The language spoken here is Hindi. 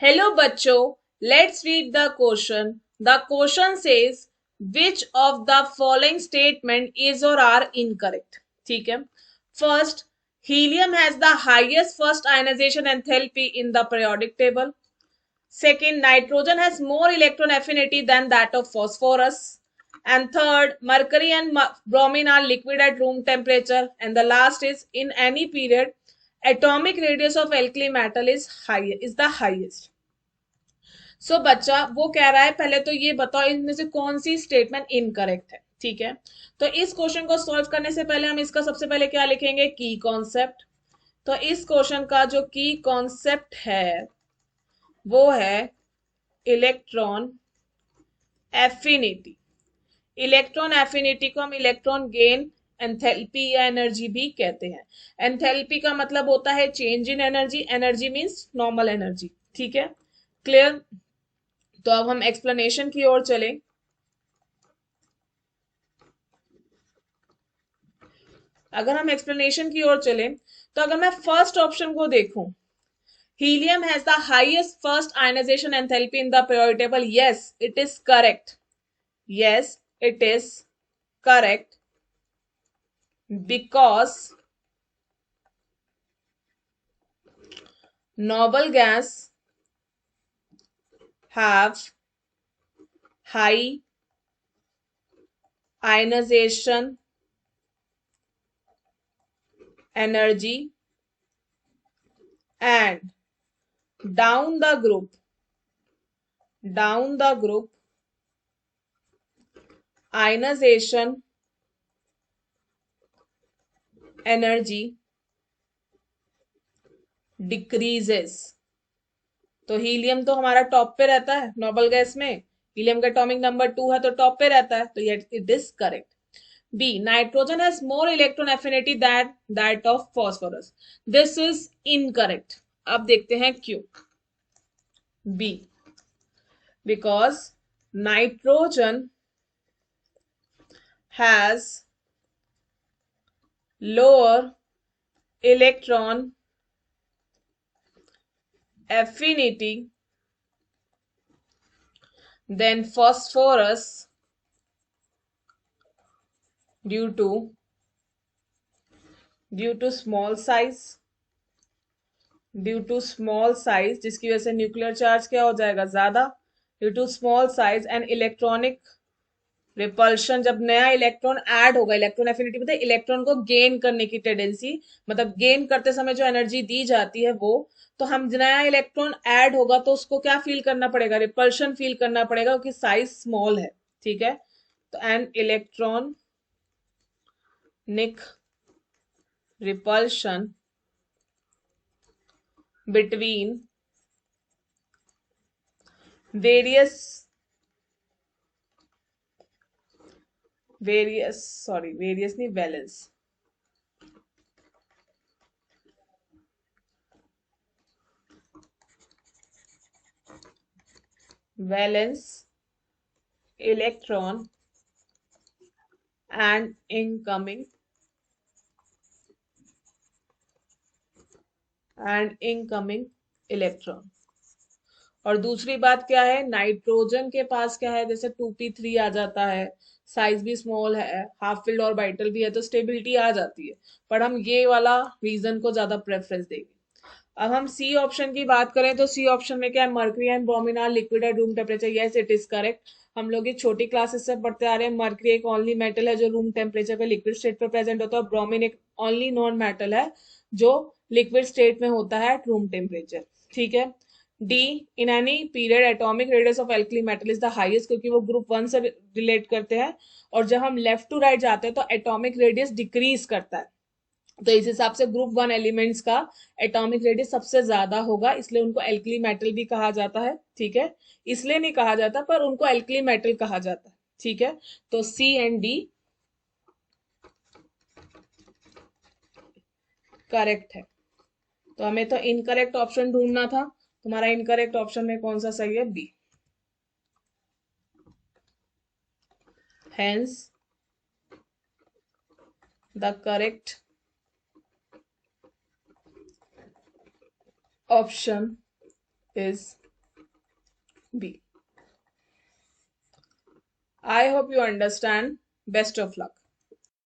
Hello बच्चों, let's read the question. The question says which of the following statement is or are incorrect. ठीक है. First, helium has the highest first ionization enthalpy in the periodic table. Second, nitrogen has more electron affinity than that of phosphorus. And third, mercury and bromine are liquid at room temperature. And the last is in any period, atomic radius of alkali metal is the highest. सो बच्चा वो कह रहा है पहले तो ये बताओ इनमें से कौन सी स्टेटमेंट इनकरेक्ट है. ठीक है, तो इस क्वेश्चन को सॉल्व करने से पहले हम इसका सबसे पहले क्या लिखेंगे, की कॉन्सेप्ट. तो इस क्वेश्चन का जो की कॉन्सेप्ट है वो है इलेक्ट्रॉन एफिनिटी. इलेक्ट्रॉन एफिनिटी को हम इलेक्ट्रॉन गेन एंथैल्पी या एनर्जी भी कहते हैं. एंथैल्पी का मतलब होता है change in energy, energy means normal energy. ठीक है, क्लियर. तो अब हम एक्सप्लेनेशन की ओर चले. अगर हम एक्सप्लेनेशन की ओर चले तो अगर मैं फर्स्ट ऑप्शन को देखूं, helium has the highest first ionization enthalpy in the periodic table. Yes it is correct. Yes it is correct because noble gas have high ionization energy and down the group ionization energy decreases. तो हीलियम तो हमारा टॉप पे रहता है नोबल गैस में. हीलियम का एटॉमिक नंबर 2 है तो टॉप पे रहता है, तो ये it is correct. B, nitrogen has more electron affinity that of phosphorus. This is incorrect. अब देखते हैं क्यों. B, because nitrogen has lower electron affinity than phosphorus due to small size जिसकी वजह से न्यूक्लियर चार्ज क्या हो जाएगा, ज्यादा. Due to small size and electronic repulsion. जब नया इलेक्ट्रॉन ऐड होगा, इलेक्ट्रॉन एफिनिटी मतलब इलेक्ट्रॉन को गेन करने की टेंडेंसी, मतलब गेन करते समय जो एनर्जी दी जाती है वो. तो हम नया इलेक्ट्रॉन ऐड होगा तो उसको क्या फील करना पड़ेगा, रिपल्शन फील करना पड़ेगा क्योंकि साइज स्मॉल है. ठीक है, तो an electronic repulsion between various नहीं, valence electron and incoming electron. और दूसरी बात क्या है, नाइट्रोजन के पास क्या है, जैसे 2p3 आ जाता है, साइज भी स्मॉल है, हाफ फिल्ड ऑर्बिटल भी है, तो स्टेबिलिटी आ जाती है. पर हम ये वाला रीजन को ज्यादा प्रेफरेंस देंगे. अब हम सी ऑप्शन की बात करें तो सी ऑप्शन में क्या है, mercury and bromine are liquid at room temperature. Yes it is correct. हम लोग ये छोटी क्लासेस से पढ़ते आ रहे हैं. मर्क्यूरी एक ओनली मेटल है जो रूम टेम्परेचर पे लिक्विड स्टेट पे प्रेजेंट होता है. ब्रोमीन एक ओनली नॉन मेटल है जो लिक्विड स्टेट में होता है एट रूम टेम्परेचर. ठीक है. D, in any period atomic radius of alkali metal is the highest, क्योंकि वो ग्रुप 1 से रिलेट करते हैं. और जब हम लेफ्ट टू राइट जाते हैं तो एटॉमिक रेडियस डिक्रीज करता है. तो इस हिसाब से ग्रुप 1 एलिमेंट्स का एटॉमिक रेडियस सबसे ज्यादा होगा, इसलिए उनको एल्कली मेटल भी कहा जाता है. ठीक है, इसलिए नहीं कहा जाता पर उनको एल्कली मेटल कहा जाता है. ठीक है, तो सी एंड डी करेक्ट है. तो हमें तो इनकरेक्ट ऑप्शन ढूंढना था. तुम्हारा इनकरेक्ट ऑप्शन में कौन सा सही है, B. Hence, the correct option is B. I hope you understand. Best of luck.